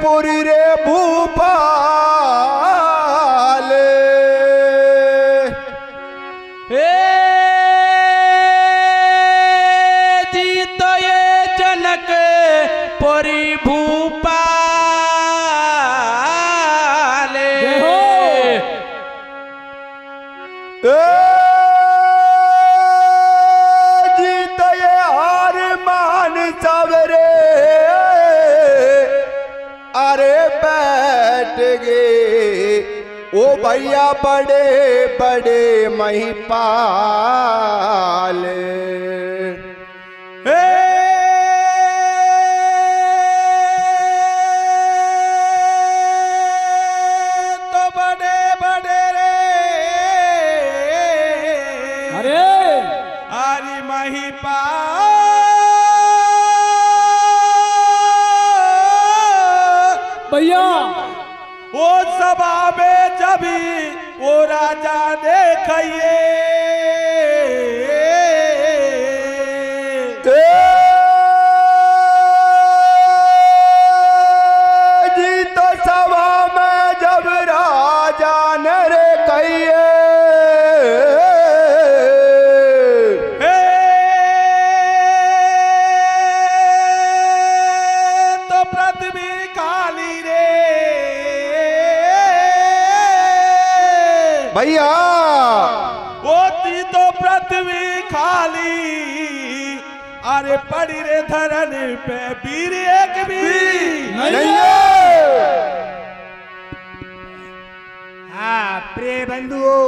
पुरी रे भूपाल। हे जी तो ये जनक पुरी भूपाल। जी तो ये हार मान सवरे अरे बैठ गए ओ भैया बड़े बड़े महिपाल। तो बड़े बड़े रे अरे हरि महिपाल। भैया वो सभा में जब वो राजा देखिए जी तो सभा में जब राजा ने रे कहिए तो पृथ्वी खाली रे भैया होती तो पृथ्वी खाली अरे पड़ी रे धरन पे वीर एक भी नहीं है। हाँ प्रिय बंधुओं,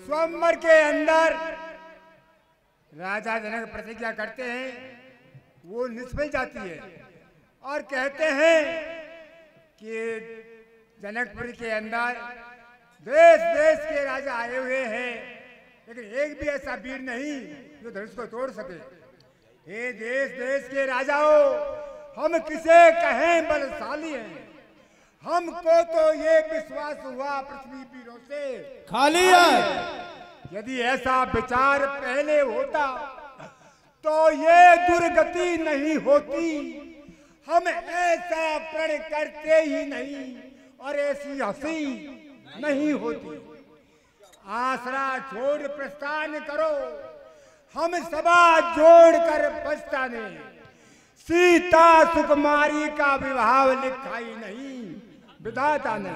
स्वयंवर के अंदर राजा जनक प्रतिज्ञा करते हैं, वो निष्फल जाती है और कहते हैं कि जनकपुरी के अंदर देश देश के राजा आए हुए हैं, लेकिन एक भी ऐसा वीर नहीं जो धनुष को तोड़ सके। हे देश देश के राजाओं, हम किसे कहें बलशाली हैं, हमको तो ये विश्वास हुआ पृथ्वी वीरों से खाली है। यदि ऐसा विचार पहले होता तो ये दुर्गति नहीं होती, हम ऐसा प्रण करते ही नहीं और ऐसी हंसी नहीं होती। आसरा छोड़ प्रस्थान करो, हम सभा जोड़कर पछताने, सीता सुकुमारी का विवाह लिखा ही नहीं विधाता ने।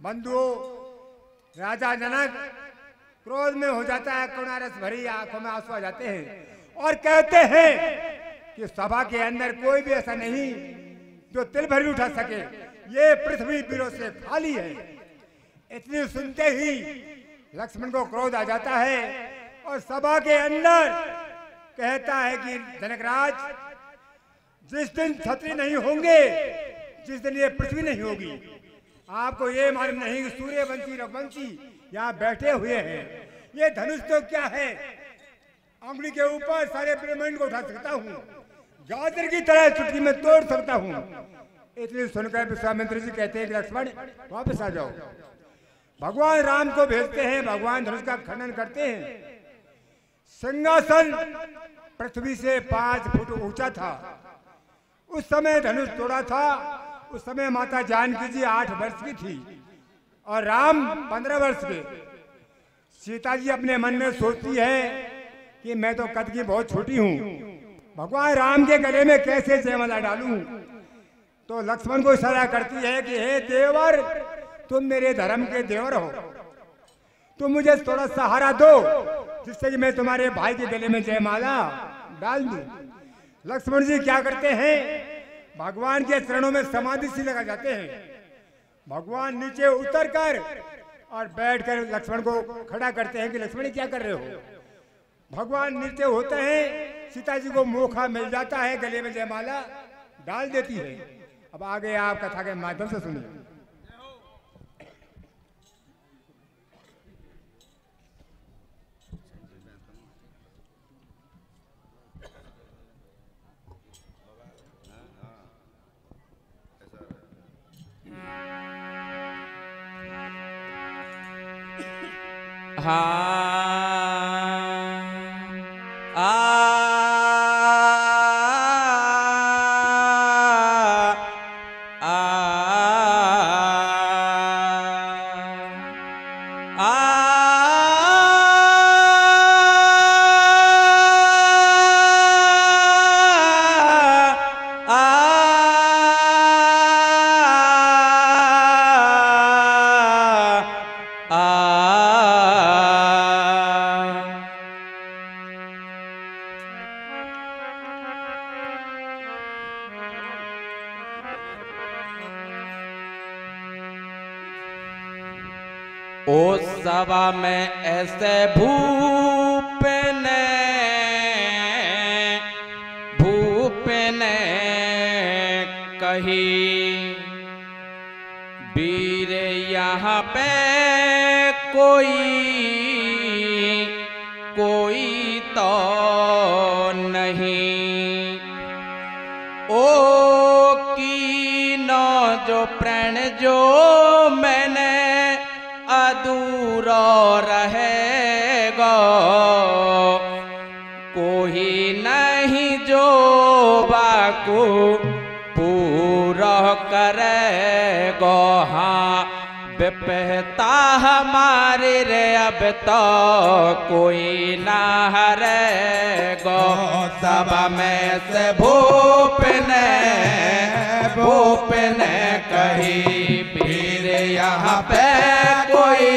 बंधुओं, राजा जनक क्रोध में हो जाता है, करुणारस भरी आंखों में आंसू आ जाते हैं और कहते हैं कि सभा के अंदर कोई भी ऐसा नहीं जो तिल भर भी उठा सके, ये पृथ्वी वीरों से खाली है। इतनी सुनते ही लक्ष्मण को क्रोध आ जाता है और सभा के अंदर कहता है कि जनकराज, जिस दिन छत्री नहीं होंगे, जिस दिन ये पृथ्वी नहीं होगी, आपको ये मालूम नहीं कि सूर्यवंशी रघुवंशी यहाँ बैठे हुए हैं। ये धनुष तो क्या है, अंगुली के ऊपर सारे ब्रह्मांड को उठा सकता हूँ, गाजर की तरह चुटकी में तोड़ सकता हूँ। इसलिए सुनकर विश्वामित्र जी कहते हैं कि लक्ष्मण वापस आ जाओ। भगवान राम को भेजते हैं, भगवान धनुष का खनन करते हैं। सिंहासन पृथ्वी से 5 फुट ऊंचा था, उस समय धनुष तोड़ा था। उस समय माता जानकी जी 8 वर्ष की थी और राम 15 वर्ष के। सीता जी अपने मन में सोचती है कि मैं तो कद की बहुत छोटी हूँ, भगवान राम के गले में कैसे जयमाला डालूं। तो लक्ष्मण को इशारा करती है कि हे देवर, तुम मेरे धर्म के देवर हो, तुम मुझे थोड़ा सहारा दो जिससे कि मैं तुम्हारे भाई के गले में जयमाला डाल दूं। लक्ष्मण जी क्या करते हैं, भगवान के चरणों में समाधि सी लगा जाते हैं। भगवान नीचे उतरकर और बैठकर लक्ष्मण को खड़ा करते हैं कि लक्ष्मण क्या कर रहे हो। भगवान नीचे होते हैं, सीता जी को मौका मिल जाता है, गले में जयमाला डाल देती है। अब आगे आप कथा के माध्यम से सुनिए। सभा में ऐसे भूप ने कही, वीर यहाँ पे कोई तो नहीं। ओ कीनो जो प्रण जो मैंने अधूरा रहेगा, कोई नहीं जो बाको पूरा करेगा। हाँ बेपहता हमारे रे अब तो कोई ना हरेगा। सभा में से भूप ने कही, वीर यहाँ पे कोई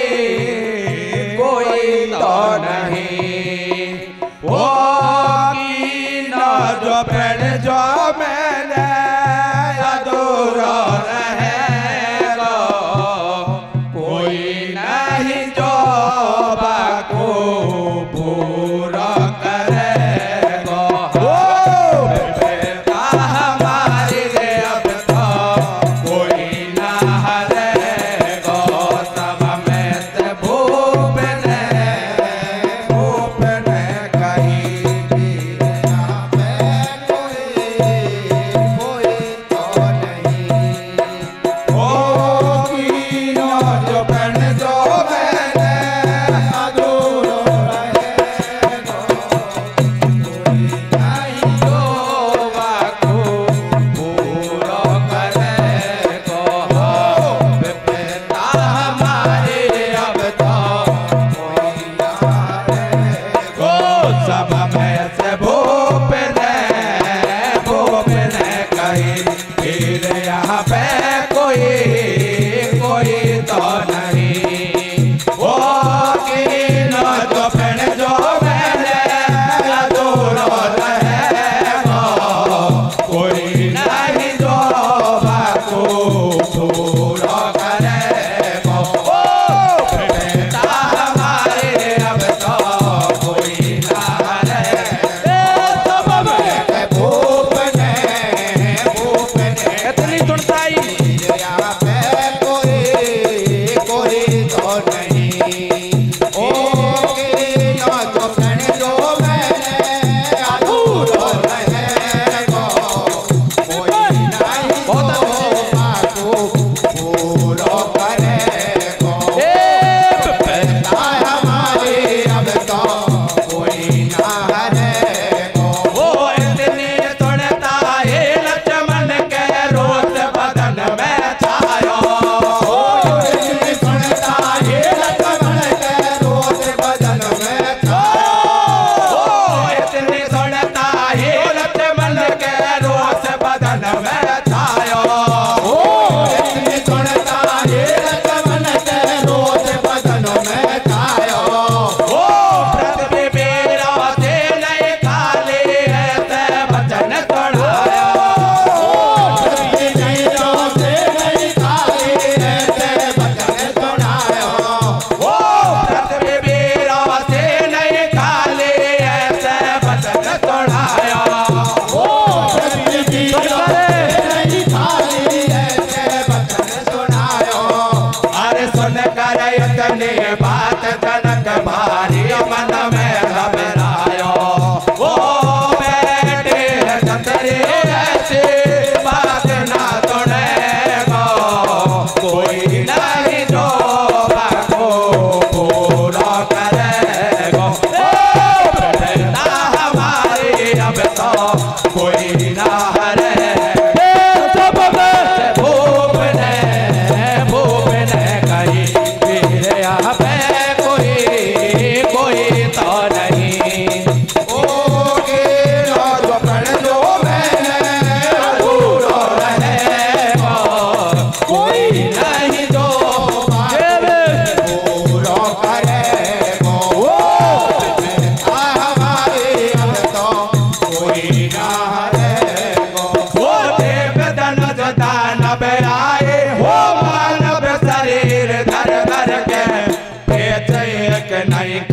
तो नहीं। वो कीना जो प्रण जो मैंने अधूरा रहेगा, कोई नहीं जो बाको पूरा करेगा। हमारे रे अब तो कोई ना हरेगा। सब में से भूप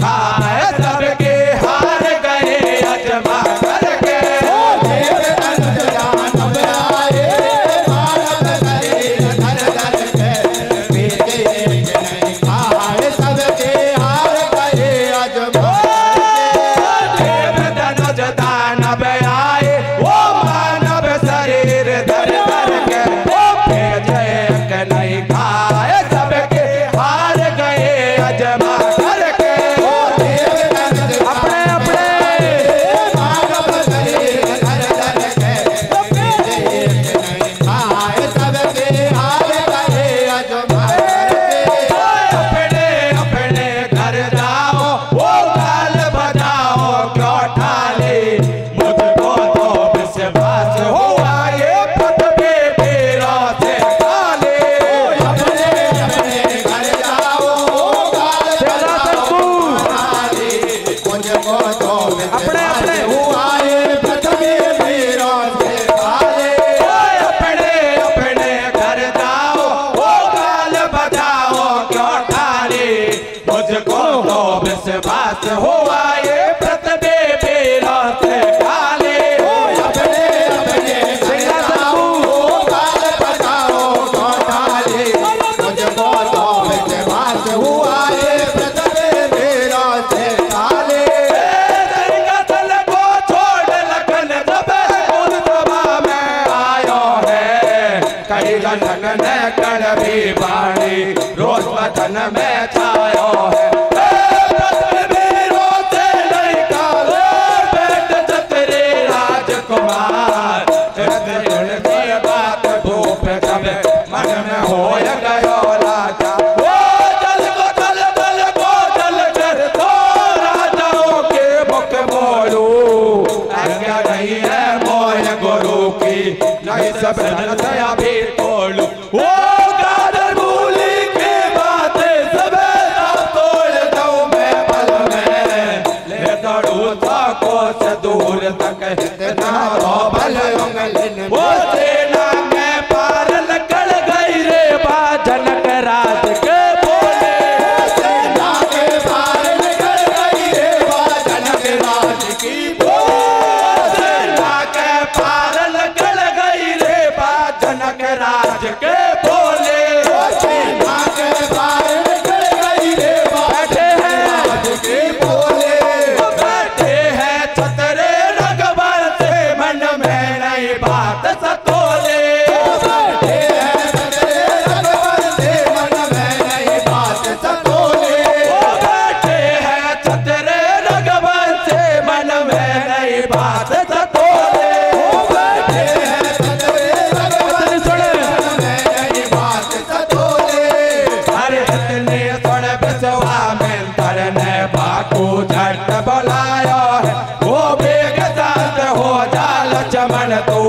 खाए सबके हार गए अजमा करके रोज बदन में छायो है बेट छतरे राजकुमार बात भूप सब मन में हो गयो राजा वो जल को जल जल को जल कर दो राजाओं के मुख बोलू आज्ञा नहीं है मोय गुरु की नहीं सब दया भी तोड़ू वो दूर तक इतना वो सेना में पार निकल गई रे बा जनक राज के बोले सेना के पार निकल गई रे बा जनक राज की बोले सेना के पार निकल गई रे बा जनक राज के बोले सेना के पार निकल गई रे बा बैठे हैं राज के बोले बैठे हैं बात सतोले बैठे हैं रघुवर से मन में नई बात सतोले बैठे हैं छतरे रघुवर से मन में नई बात सतोले बैठे हैं छतरे रघुवर से मन में नई बात सतोले अरे इतने सुन बिसवा में तरने बाकू झट बुलायो है वो बेग साथ हो जाल चमन तू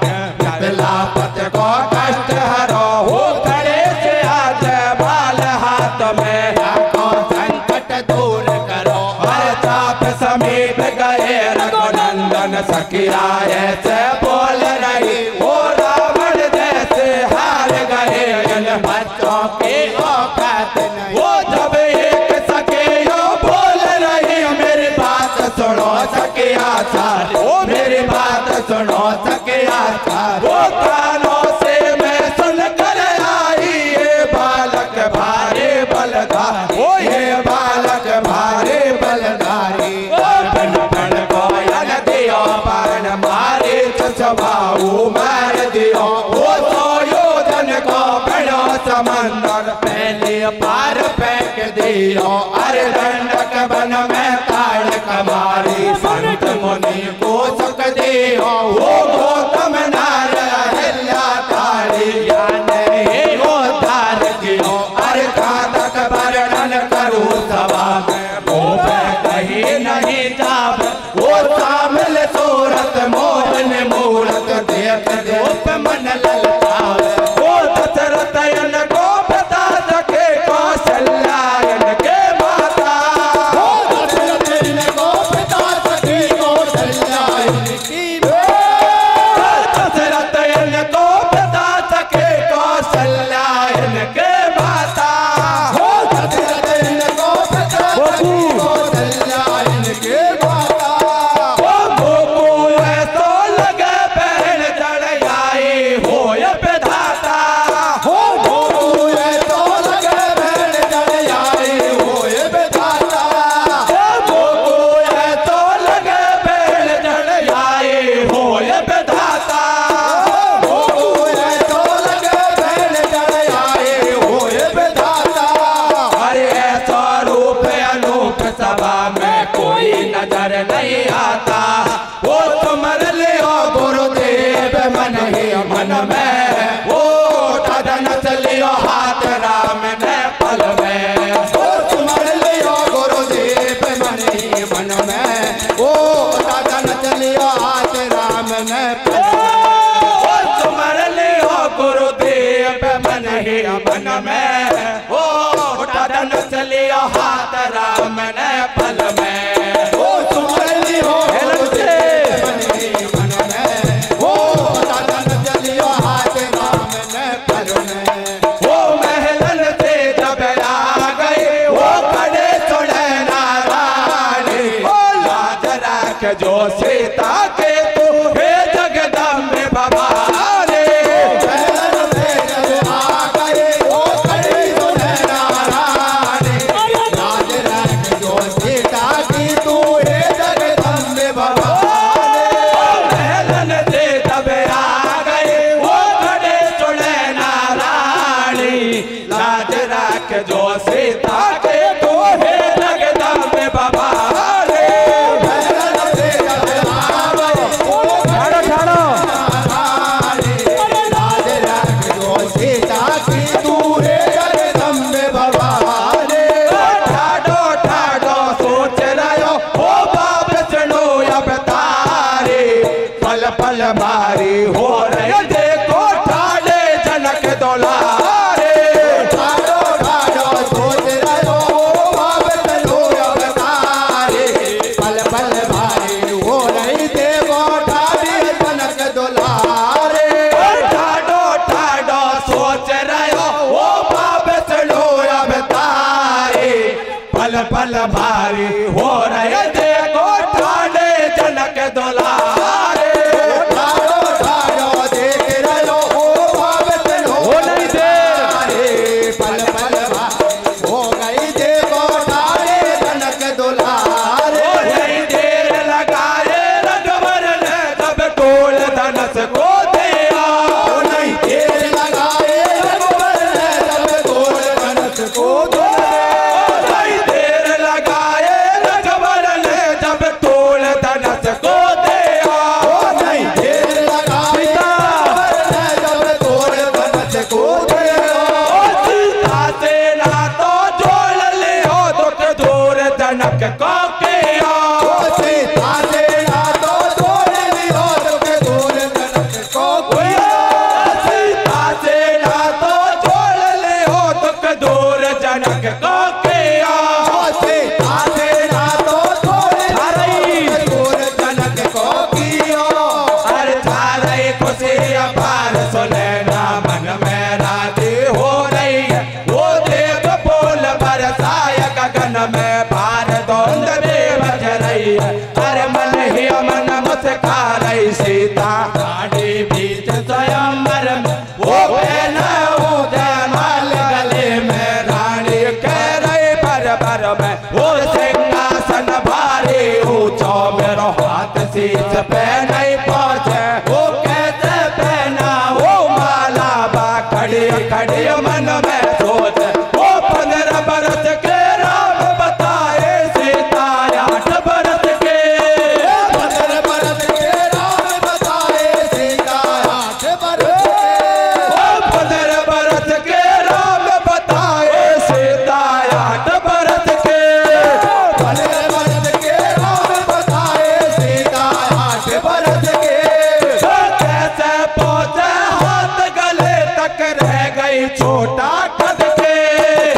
पत को कष्ट हरो हो खड़े से आज बाल हाथ में संकट दूर करो हर चाप समीप गए रघुनंदन सखिया ऐसे बोल रही वो रावण जैसे हार गए इन बच्चों की औकात नहीं वो जब एक सके यो बोल रही मेरी बात सुनो सखिया सारी वो मेरी बात सुनो सखिया सारी वो कानों से मैं सुन कर आई ये बालक भारी बलधारी वो ये बालक भारी बलधारी बन बन कोयल दियो बाण मारे छछवाऊ मार दियो वो सोयोधन को बड़ो समंदर पहले पार फेंक दियो अरे दंडक बन में ताड़ कमारी संत मुनि को सुख दियो वो गौतम नार हिल्या ताड़ी नहीं वो धार कियो अरे कादक वर्णन करूँ सभा में वो कहीं नहीं जाब वो शामिल सूरत मोहन मूरत देख देख मन ललचावे वो दशरथ यन को बता सके कौशल्यायन के माता वो दशरथ यन को बता सके कौशल्यायन की मन में, ओ धनुष लियो हाथ राम ने पल में, ओ सुमरली हो मन में, ओ धनुष लियो हाथ राम ने पल में, ओ महलन से जब आ गए वो खड़े सुने नारायणी, ओ लाज रख जो सीता के तू हे जगदम्बे भवानी, जो सीता के तो हे जगदम्बे भवानी, जो सीता की तू हे जगदम्बे भवानी, ठाडो ठाडो सोच रहो हो बाप सुनो अब तारे, पल पल मारी हो रहे देखो ठाडे जनक दुलारे, पल भारी हो रहे देखो ठाणे जनक दुलारे, ठाडो ठाडो देख रहो हो नहीं दे, पल पल भारी हो गई देखो ठाणे जनक दुलारे, नहीं देर लगाए रघुवर ने जब टोल धनुष को दिया, नहीं देर लगाए रघुवर ने जब टोल धनुष को दिया, सीता साड़ी बीच स्वयंवर में वो पहना जयमाल गले में, रानी कह रही भर में वो सिंहासन भारी ऊंचा मेरो हाथ शीश पे नहीं पहुंचे, वो कैसे पहना वो माला बा खड़ी खड़ी मन में सोच, वो 15 बरस के राम बताए सीता 8 बरस के, 15 बरस के छोटा कद के,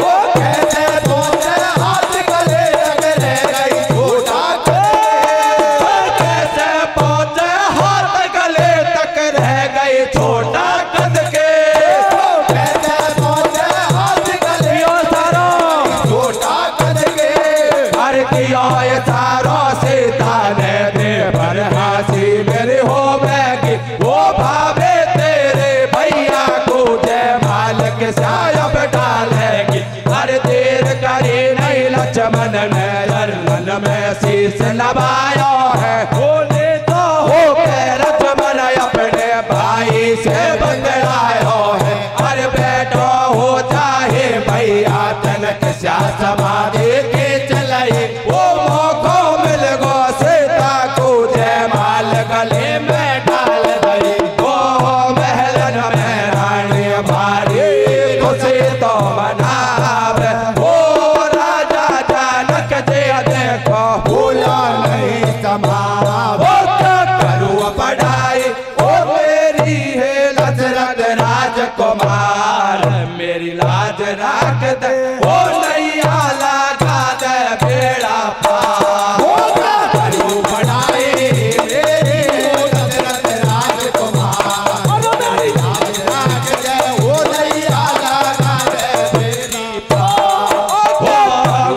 वो कैसे पहुंचे हाथ गले तक रह गई छोटा कद के, कैसे पहुंचे हाथ गले तक रह गई छोटा कद के, कैसे पहुंचे हाथ गले सारो छोटा कद के, हर किया सारो सीता ने दे पर हासी मेरी हो बैगी, वो भावे तेरे भैया को जयमाल के साया डालेगी, हर देर करे नहीं लक्ष्मण ने मन में शीश नवाया है, बोले तो हो के लक्ष्मण अपने भाई से बदलाया है, हर बेटो हो चाहे भैया तनक समाधि के चलाई, वो मौको मिल गो सीता को जयमाल गले में डाल गई, वो महलन में रानी भारी खुशी तो मनावे, वो राजा जनक जी देखो भूला नहीं समावा, वो क्या करूँ पढ़ाई वो मेरी है दशरथ राजकुमार, मेरी लाज राख दे ओ नैया लगा दे बेड़ा पार करू बढ़ाए मेरी दशरथ राजकुमार मेरी लाज राख दे ओ नैया लगा दे बेड़ी पार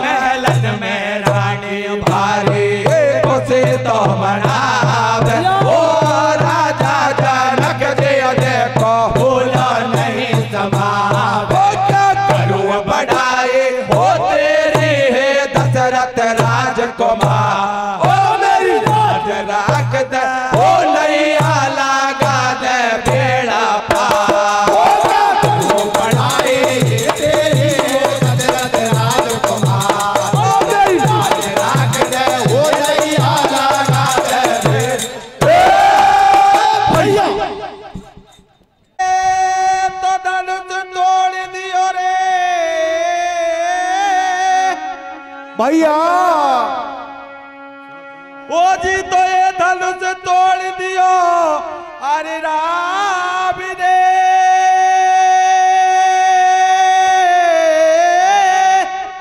महलन में रानी भारी उसे तो मनावे ओ राजा जनक जी देखो भूला नहीं समावे करूं बढ़ाए हो तेरी है दशरथ राजकुमार ओ मेरी लाज राख दे ओ नैया लगा दे बेड़ा पार करूं बढ़ाए तेरी है दशरथ राजकुमार ओ मेरी लाज राख दे ओ नैया लगा दे भैया तो धनुष तोड़ दियो रे भैया ओ जी तो ये धनुष तोड़ दियो अरे राम ने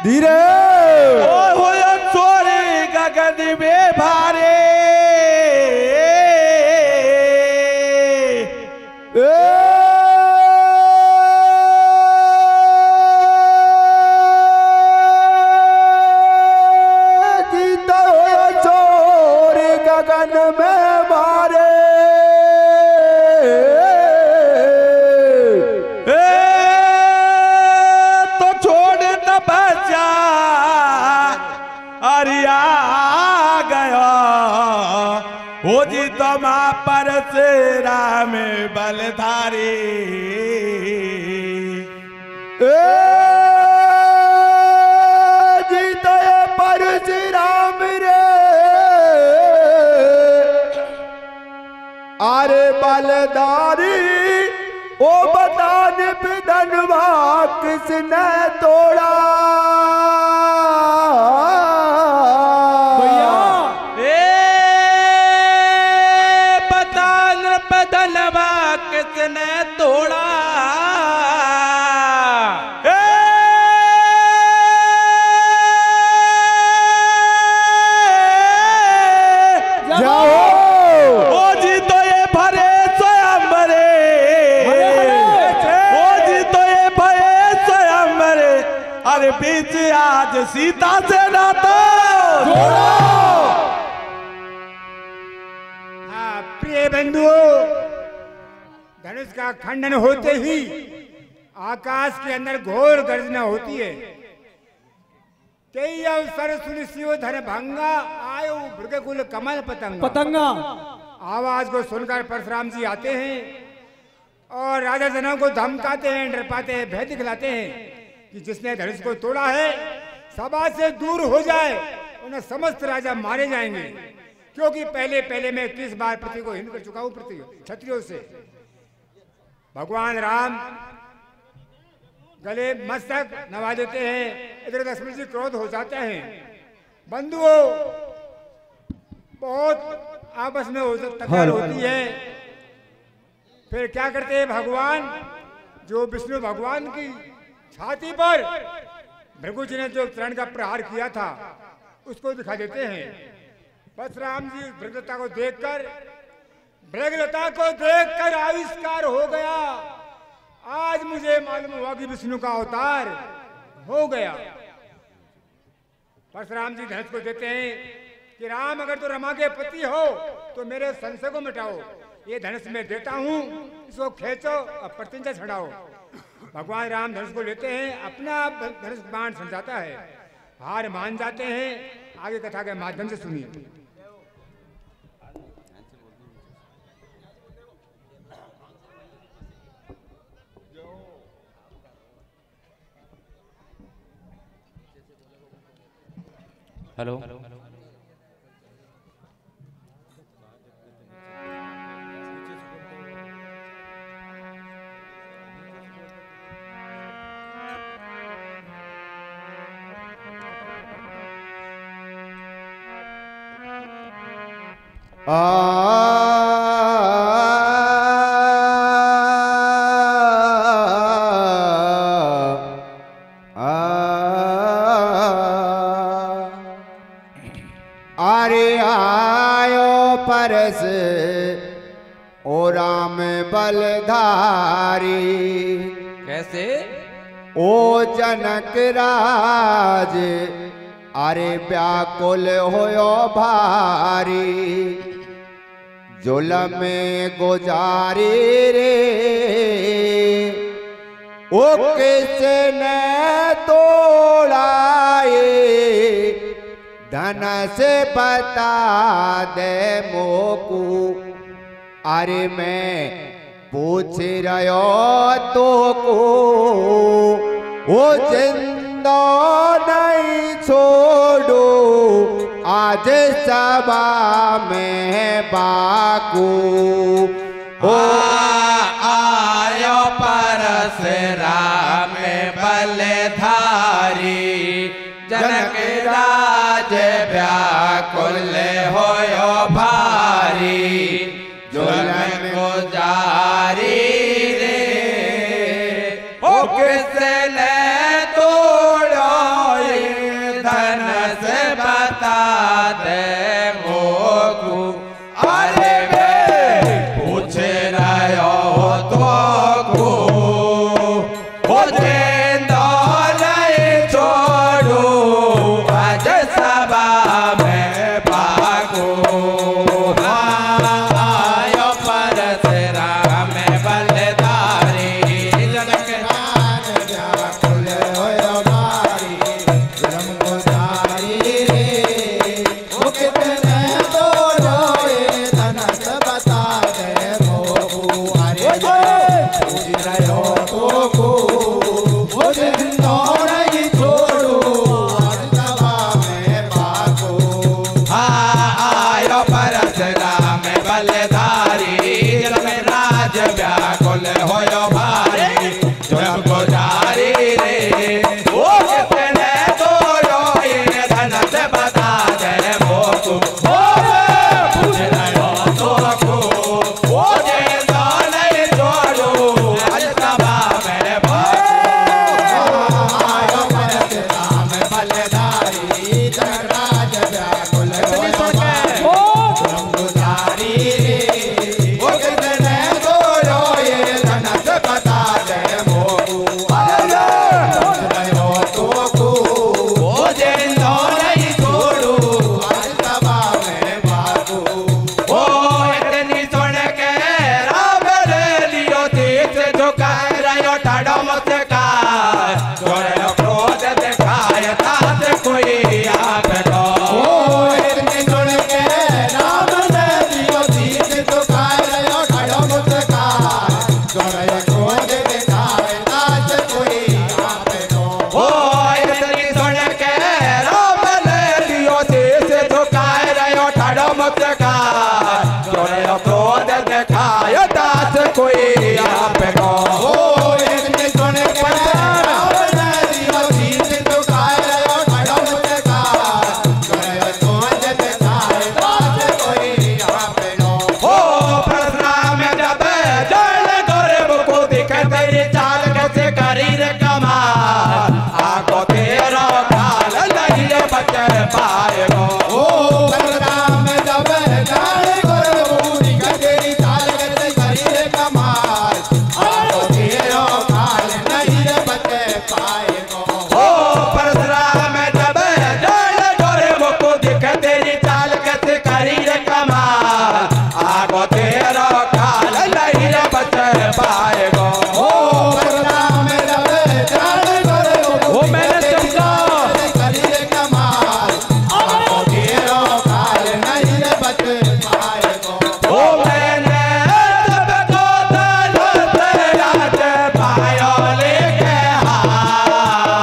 धीरे ओ हुयो चोरी गगन में भारे जीता हुआ चोर गगन में मारे तो छोड़ न बचा अरे आ गया हो जी तमा पर से राम बलधारी जीता है परशुराम रे अरे बलदारी ओ बदान बिदनवा किसने तोड़ा बदान बदनवा किसने तोड़ा जाओ ओ जी तो ये भरे स्वयंवरे ओ जी तो ये भरे स्वयंवरे अरे बीच आज सीता से नाता प्रिय बंधुओं, धनुष का खंडन होते ही आकाश के अंदर घोर गर्जना होती है। कई अवसर सुनिसियो धन भंगा आयो भृगकुल कमल पतंगा पतंगा आवाज को सुनकर परशुराम जी आते हैं और राजा जनों को धमकाते हैं, डरपाते हैं, भय दिखलाते हैं कि जिसने धनुष को तोड़ा है सभा से दूर हो जाए, उन्हें समस्त राजा मारे जाएंगे। क्योंकि पहले पहले मैं 21 बार पृथ्वी को हिंद कर चुका हूं, पृथ्वी क्षत्रियों से। भगवान राम गले मस्तक नवा देते हैं, इधर लक्ष्मण जी क्रोध हो जाते हैं। बंधुओं, बहुत आपस में तकरार होती है। फिर क्या करते हैं भगवान, जो विष्णु भगवान की छाती पर भृगु जी ने जो तरण का प्रहार किया था उसको दिखा देते हैं। परशुराम जी भृगलता को देखकर आविष्कार हो गया, आज मुझे मालूम हुआ कि विष्णु का अवतार हो गया। परशुराम जी धनुष को देते हैं कि राम अगर तो रमा के पति हो तो मेरे संशय को मिटाओ, ये धनुष मैं देता हूं, इसको खींचो और प्रतिज्ञा छड़ाओ। भगवान राम धनुष को लेते हैं, अपना धनुष बाण समझाता है, हार मान जाते हैं। आगे कथा के माध्यम से सुनिए। हेलो परस ओ राम बलधारी। कैसे? ओ जनक राज अरे व्याकुल होयो भारी। जुलम गुजारी रे ओ किसने तोड़ाए, धन से बता दे मोकू। अरे मैं पूछ रहो तो को वो जिंदा नहीं छोड़ो आज सभा में बाकू। आयो परस राम बलधारी। जनक राज व्याकुल होयो भारी। जुलम गुजारी रे ओ किसने तोड़ो, धन से बता दे मोकू। अरे वे पूछ रहो तो को ओ जिंदा नहीं छोड़ो आज सभा में भागो। आयो परस राम बलधारी। जनक राज व्याकुल होयो भारी। जुलम गुजारी रे ओ कितने तोड़ो, धन से बता दे मोकू। अरे पूछ रहो तो को ओ जिंदा नहीं छोड़ो आज सभा में भागो। आयो परस राम बलधारी। जनक राज व्याकुल होयो भारी। जुलम गुजारी रे ओ कितने तोड़ो, धन से बता दे मोकू। पूछ रहो तो को ओ जिंदा नहीं छोड़ो आज सभा में भागो। आयो परस राम बलधारी। जनक राज व्याकुल होयो भारी। जुलम गुजारी रे ओ कितने तोड़ो, धन से बता दे मोकू। पूछ रहो तो को ओ जिंदा नहीं छोड़ो आज सभा में भागो। ओ इतनी सुन के राम ले लियो तीस झुका रहो ठाड़ो मुस्कान। जोड़ो क्रोध दिखाए तात कोई आप को। ओ इतनी सुन के राम ले लियो तीस झुका रहो ठाड़ो मुस्कान। जोड़ो क्रोध दिखाए तात कोई आप को। ओ इतनी सुन के राम ले लियो तीस झुका रहो ठाड़ो मुस्कान। जोड़ो क्रोध दिखाए तात कोई आप को। ओ इतनी सुन के राम ले लियो तीस झुका रहो ठाड़ो मुस्कान। जोड़ो क्रोध दिखाए तात कोई आप को। ओ परशुराम जब जल गौरव को दिख तेरी चाल कैसे करी रे कमाल। आगो तेरा काल नहीं बच पाएगो। ओ परशुराम जब जल गौरव को दिख तेरी चाल कैसे करी रे कमाल। आगो तेरा काल नहीं बच पाएगो। ओ परशुराम जब जल गौरव को दिख तेरी चाल कैसे करी रे कमाल। आगो तेरा काल नहीं बच पाएगो। ओ परशुराम जब जल गौरव को मैंने समझा करी रे कमाल। आगो तेरा काल नहीं बच पाएगो। ओ मैंने सबको धनुष राज पायो लेके हाथ।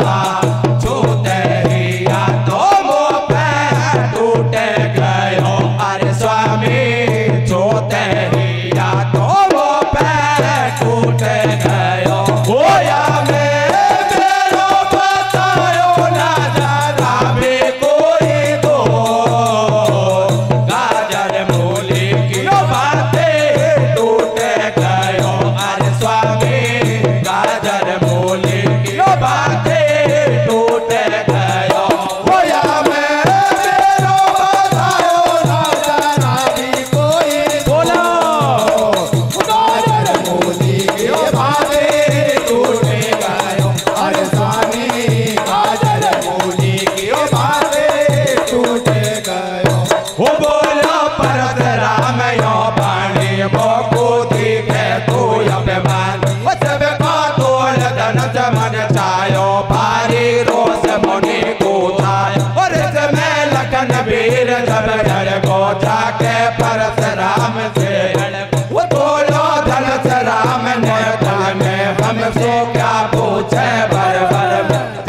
मन चायो भारी रोष मुनि को जाय और इसमें लखन वीर जब घर को जाके परशुराम से वो तोड़ो धनुष राम ने तन में हमसे क्या पूछे बर बर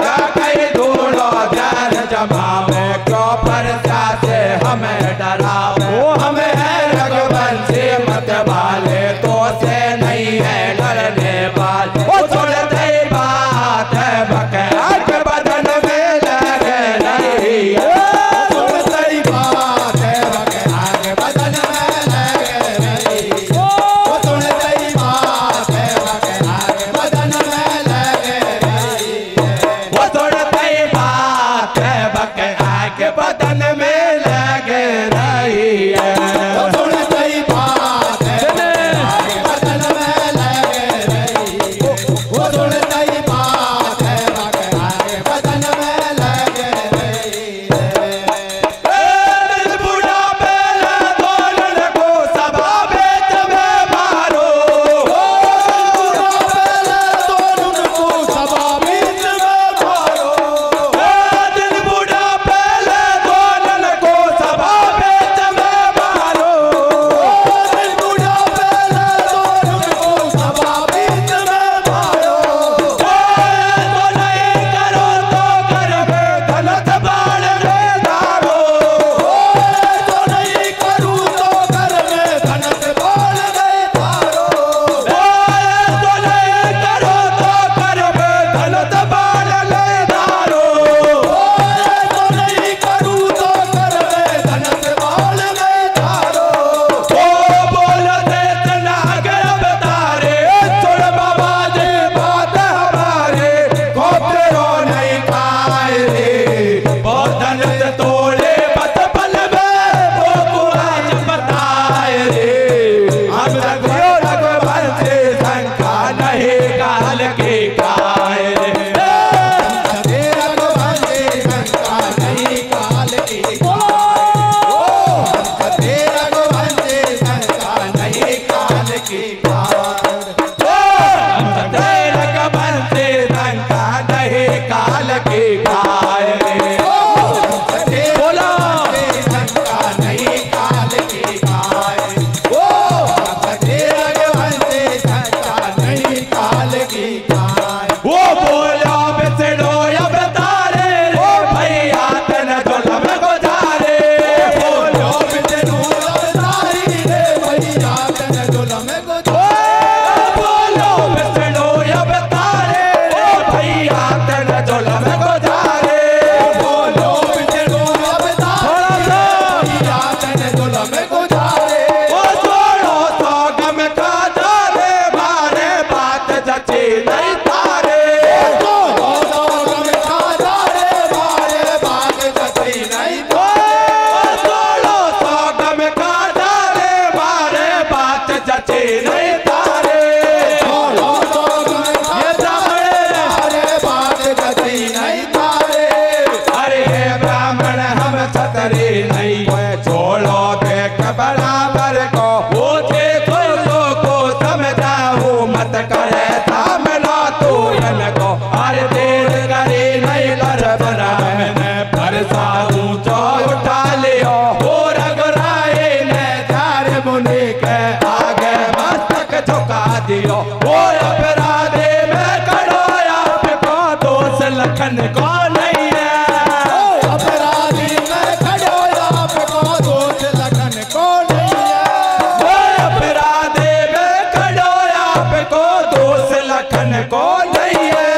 क्या कहीं ढूंढो ध्यान जमा में क्यों परसा से हमें डराओ हमें है रघुवंशी मत वाले तो से नहीं है डरने वाले वो छोड़ते बात है बकरा के बदन में लगे नहीं छोड़ते बात है बकरा के बदन में लगे नहीं वो छोड़ते बात है बकरा के बदन में लगे नहीं वो छोड़ते बात है बकरा के बदन में लगे रही है लखन को नहीं है अपराधी में खड़ो आपको दोष लखन को नहीं है अपराधी में खड़ो आपको दोष लखन को नहीं है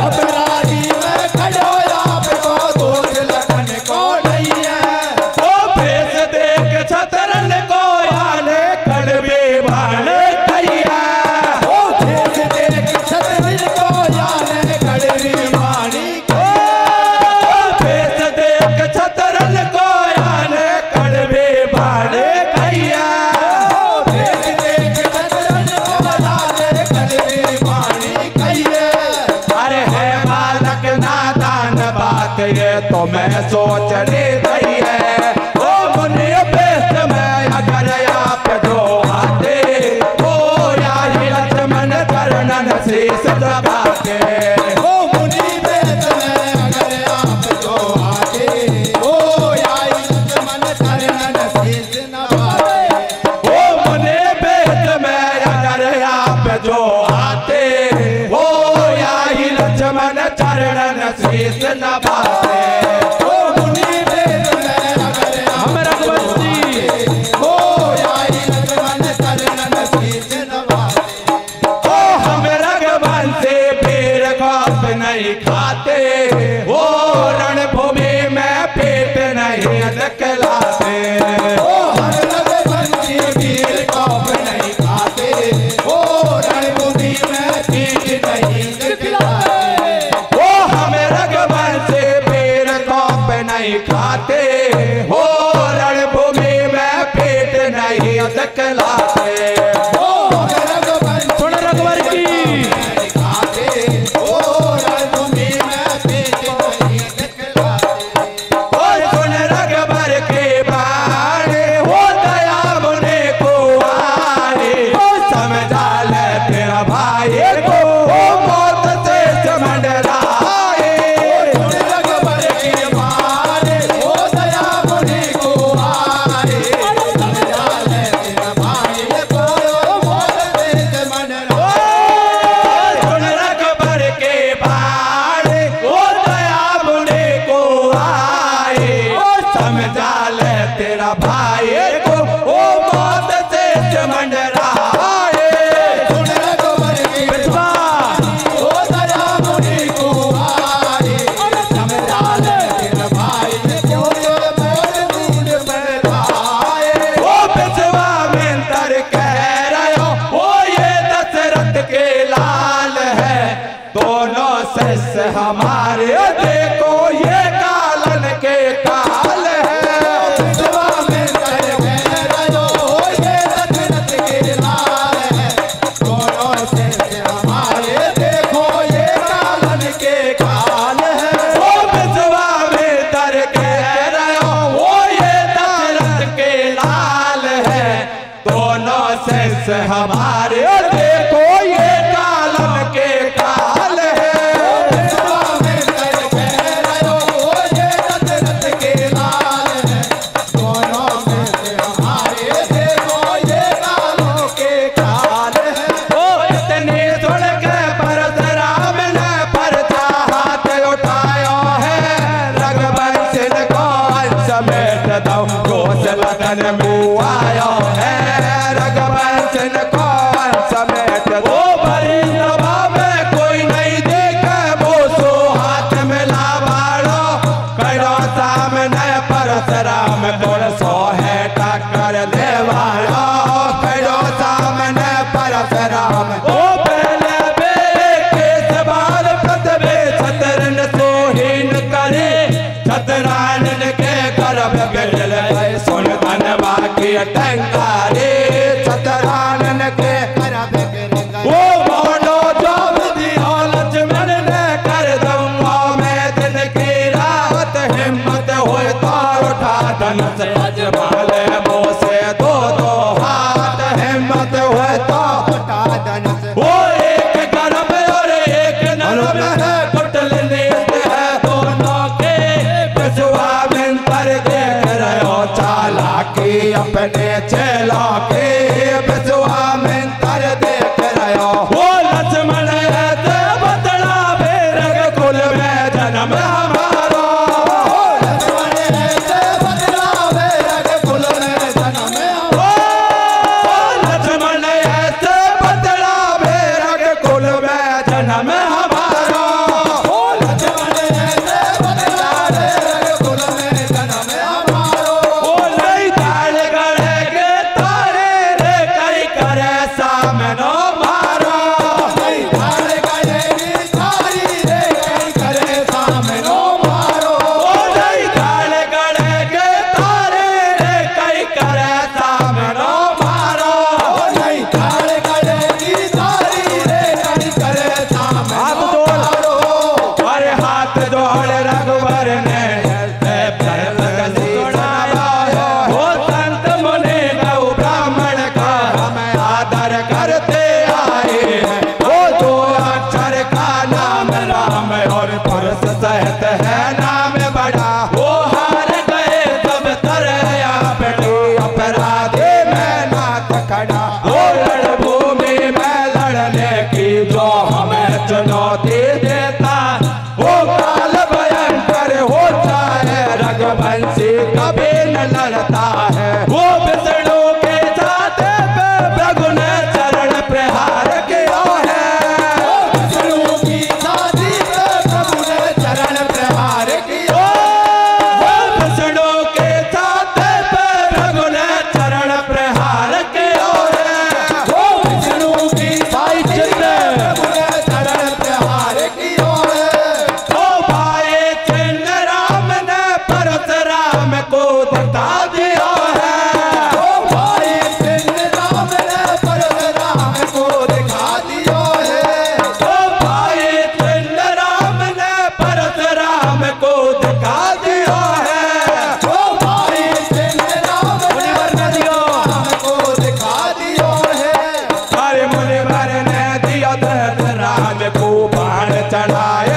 अपराधी में खड़ो आपको दोष लखन को नहीं है वो भेष देख छतरन को आने कड़वे भाने कहिया वो भेष देख छतरन को आने कड़वे तो मैं सोचने गई है ओ मुनि बेस में अगर आप जो आते ओ या लक्ष्मण चरणन शीश दबाते लक्ष्मण चरणन शीस नभाते ओ मुनि भेद में अगर हम रघुवंशी हो आई लक्ष्मण चरणन शीस नभाते ओ हम रघुवंशी फिर खौफ नहीं खाते ओ रणभूमि में पेट नहीं दिखलाते ओ हम रघुवंशी फिर खौफ नहीं खाते ओ रणभूमि में पेट नहीं दिखलाते ओ हम रघुवंशी फिर खौफ नहीं खाते हो रणभूमि में पेट नहीं दिखलाते ओ सुन रघुवर की हमारे देखो ये कालन के काल है में कर ये दशरथ के लाल है दोनों से हमारे देखो ये कालन के काल है वो बिचवा में तर कह रहे हो ये दशरथ के लाल है दोनों से हमारे देखो ये कालन के काल है मुआया है रघुवंश कौन समेत वो भरी सभा में कोई नहीं देखे वो सो हाथ में लावाड़ो करो सामने परशुराम बोल सो है टक्कर देवाड़ो करो सामने परशुराम ओ पहले के सवाल प्रतवे शतरन सोहीन करे शतरानन के गर्भ बिरल गए सुन धनवा के टंकारे शतरानन के गर्भ बिरल गए वो मोनो जो विधि लक्ष्मण ने कर दूंगा मैं दिन की रात हिम्मत होए तो उठा धनुष अजमाले मुँह से दो दो हाथ हिम्मत होए तो उठा धनुष वो एक गर्भ और एक नरम है कुटल नेत है दोनों के विश्वामित्र देख रहे हो चालाकी अपने चेलों के विश्वामित्र देख रहे हो वो लक्ष्मण है बतला भेरग कुल में जन्म हमारा लक्ष्मण है बतला भेरग कुल में जन्म लक्ष्मण है बतला भेरग कुल में जन्म हमारा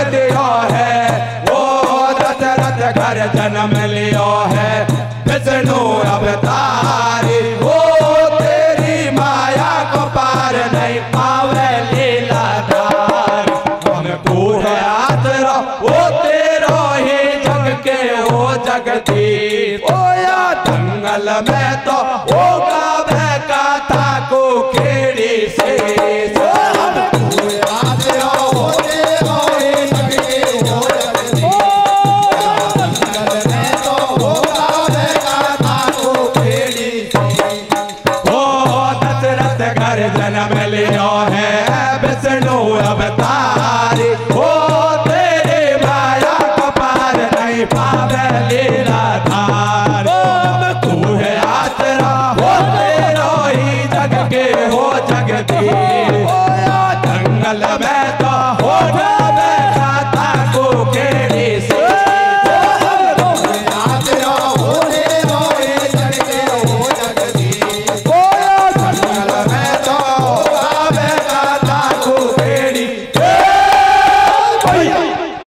दियो है, वो दशरथ घर जन्म लियो है। विष्णु अवतारी वो तेरी माया को पार नहीं पावे लीलाधार। हम तू है आसरा वो तेरो ही जग के हो जगदीश। ओ या दंगल में तो